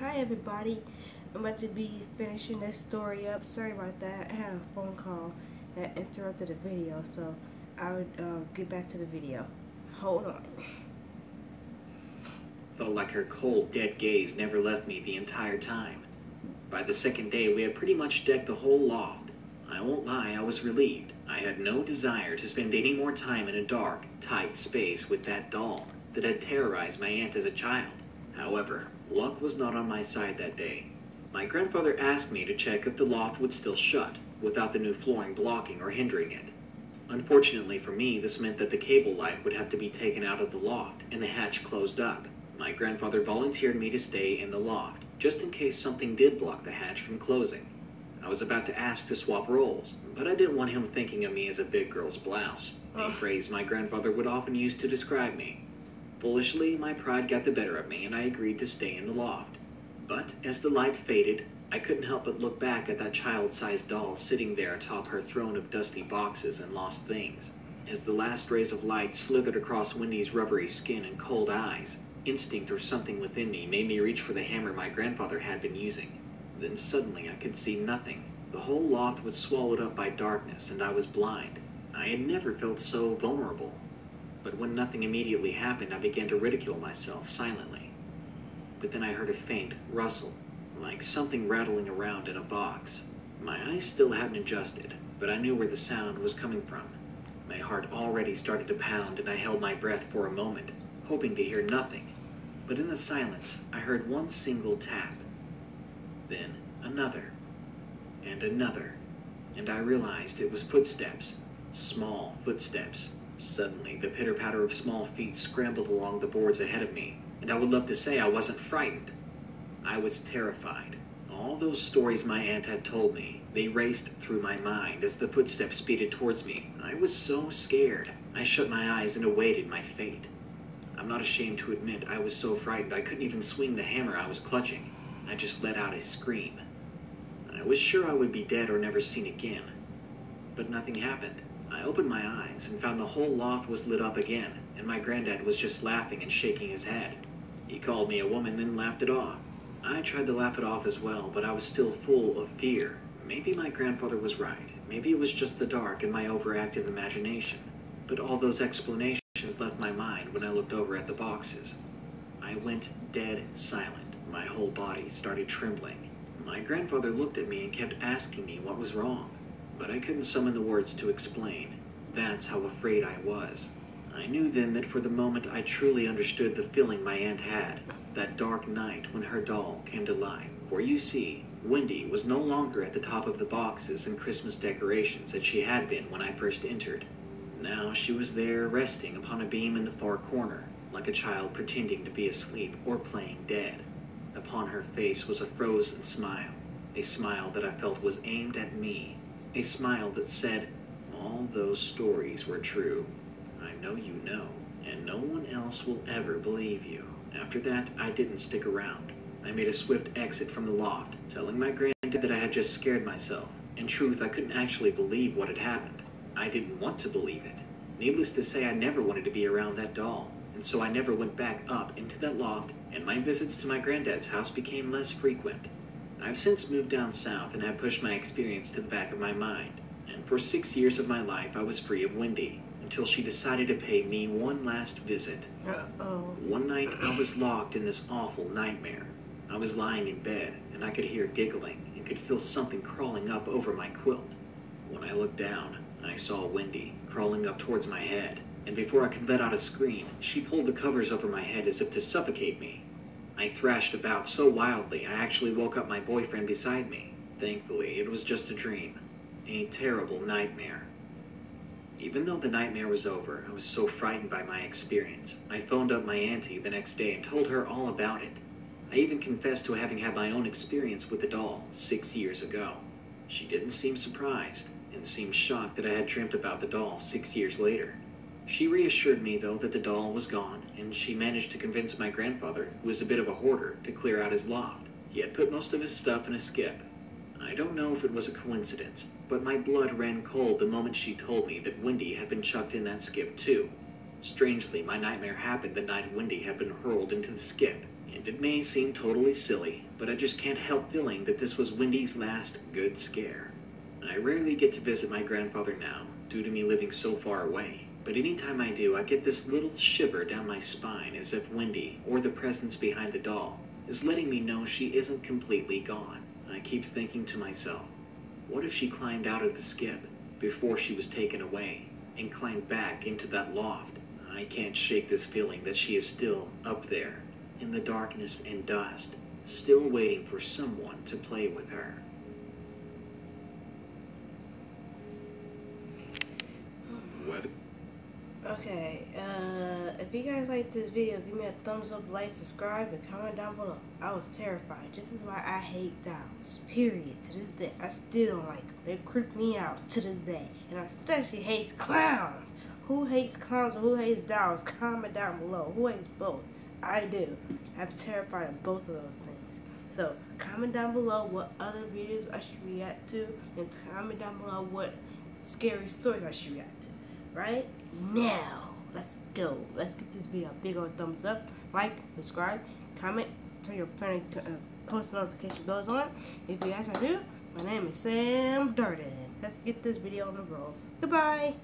Hi everybody, I'm about to be finishing this story up. Sorry about that. I had a phone call that interrupted the video, so I'll get back to the video. Hold on. Felt like her cold, dead gaze never left me the entire time. By the second day, we had pretty much decked the whole loft. I won't lie, I was relieved. I had no desire to spend any more time in a dark, tight space with that doll that had terrorized my aunt as a child. However, luck was not on my side that day. My grandfather asked me to check if the loft would still shut, without the new flooring blocking or hindering it. Unfortunately for me, this meant that the cable light would have to be taken out of the loft and the hatch closed up. My grandfather volunteered me to stay in the loft, just in case something did block the hatch from closing. I was about to ask to swap roles, but I didn't want him thinking of me as a big girl's blouse, a phrase my grandfather would often use to describe me. Foolishly, my pride got the better of me and I agreed to stay in the loft. But as the light faded, I couldn't help but look back at that child-sized doll sitting there atop her throne of dusty boxes and lost things. As the last rays of light slithered across Wendy's rubbery skin and cold eyes, instinct or something within me made me reach for the hammer my grandfather had been using. Then suddenly I could see nothing. The whole loft was swallowed up by darkness and I was blind. I had never felt so vulnerable. But when nothing immediately happened, I began to ridicule myself silently. But then I heard a faint rustle, like something rattling around in a box. My eyes still hadn't adjusted, but I knew where the sound was coming from. My heart already started to pound and I held my breath for a moment, hoping to hear nothing. But in the silence, I heard one single tap. Then another, and another, and I realized it was footsteps, small footsteps. Suddenly, the pitter-patter of small feet scrambled along the boards ahead of me, and I would love to say I wasn't frightened. I was terrified. All those stories my aunt had told me, they raced through my mind as the footsteps speeded towards me. I was so scared. I shut my eyes and awaited my fate. I'm not ashamed to admit I was so frightened I couldn't even swing the hammer I was clutching. I just let out a scream. I was sure I would be dead or never seen again. But nothing happened. I opened my eyes and found the whole loft was lit up again, and my granddad was just laughing and shaking his head. He called me a woman, then laughed it off. I tried to laugh it off as well, but I was still full of fear. Maybe my grandfather was right. Maybe it was just the dark and my overactive imagination. But all those explanations left my mind when I looked over at the boxes. I went dead silent. My whole body started trembling. My grandfather looked at me and kept asking me what was wrong, but I couldn't summon the words to explain. That's how afraid I was. I knew then that for the moment I truly understood the feeling my aunt had, that dark night when her doll came to life. For you see, Wendy was no longer at the top of the boxes and Christmas decorations as she had been when I first entered. Now she was there resting upon a beam in the far corner, like a child pretending to be asleep or playing dead. Upon her face was a frozen smile, a smile that I felt was aimed at me, a smile that said, "All those stories were true. I know you know, and no one else will ever believe you." After that, I didn't stick around. I made a swift exit from the loft, telling my granddad that I had just scared myself. In truth, I couldn't actually believe what had happened. I didn't want to believe it. Needless to say, I never wanted to be around that doll, and so I never went back up into that loft, and my visits to my granddad's house became less frequent. I've since moved down south and have pushed my experience to the back of my mind, and for 6 years of my life I was free of Wendy, until she decided to pay me one last visit. One night I was locked in this awful nightmare. I was lying in bed, and I could hear giggling, and could feel something crawling up over my quilt. When I looked down, I saw Wendy crawling up towards my head, and before I could let out a scream, she pulled the covers over my head as if to suffocate me. I thrashed about so wildly I actually woke up my boyfriend beside me. Thankfully, it was just a dream. A terrible nightmare. Even though the nightmare was over, I was so frightened by my experience. I phoned up my auntie the next day and told her all about it. I even confessed to having had my own experience with the doll 6 years ago. She didn't seem surprised, and seemed shocked that I had dreamt about the doll 6 years later. She reassured me, though, that the doll was gone, and she managed to convince my grandfather, who was a bit of a hoarder, to clear out his loft. He had put most of his stuff in a skip. I don't know if it was a coincidence, but my blood ran cold the moment she told me that Wendy had been chucked in that skip too. Strangely, my nightmare happened the night Wendy had been hurled into the skip, and And it may seem totally silly, but I just can't help feeling that this was Wendy's last good scare. I rarely get to visit my grandfather now, due to me living so far away, but anytime I do, I get this little shiver down my spine as if Wendy, or the presence behind the doll, is letting me know she isn't completely gone. I keep thinking to myself, what if she climbed out of the skip before she was taken away and climbed back into that loft? I can't shake this feeling that she is still up there in the darkness and dust, still waiting for someone to play with her. What? Okay, if you guys like this video, give me a thumbs up, like, subscribe, and comment down below. I was terrified. This is why I hate dolls. Period. To this day. I still don't like them. They creep me out to this day. And I especially hate clowns. Who hates clowns and who hates dolls? Comment down below. Who hates both? I do. I'm terrified of both of those things. So, comment down below what other videos I should react to. And comment down below what scary stories I should react to. Right? Now, let's go. Let's get this video a big old thumbs up, like, subscribe, comment, turn your post notification bells on. If you guys are new, my name is Sam Darden. Let's get this video on the road. Goodbye.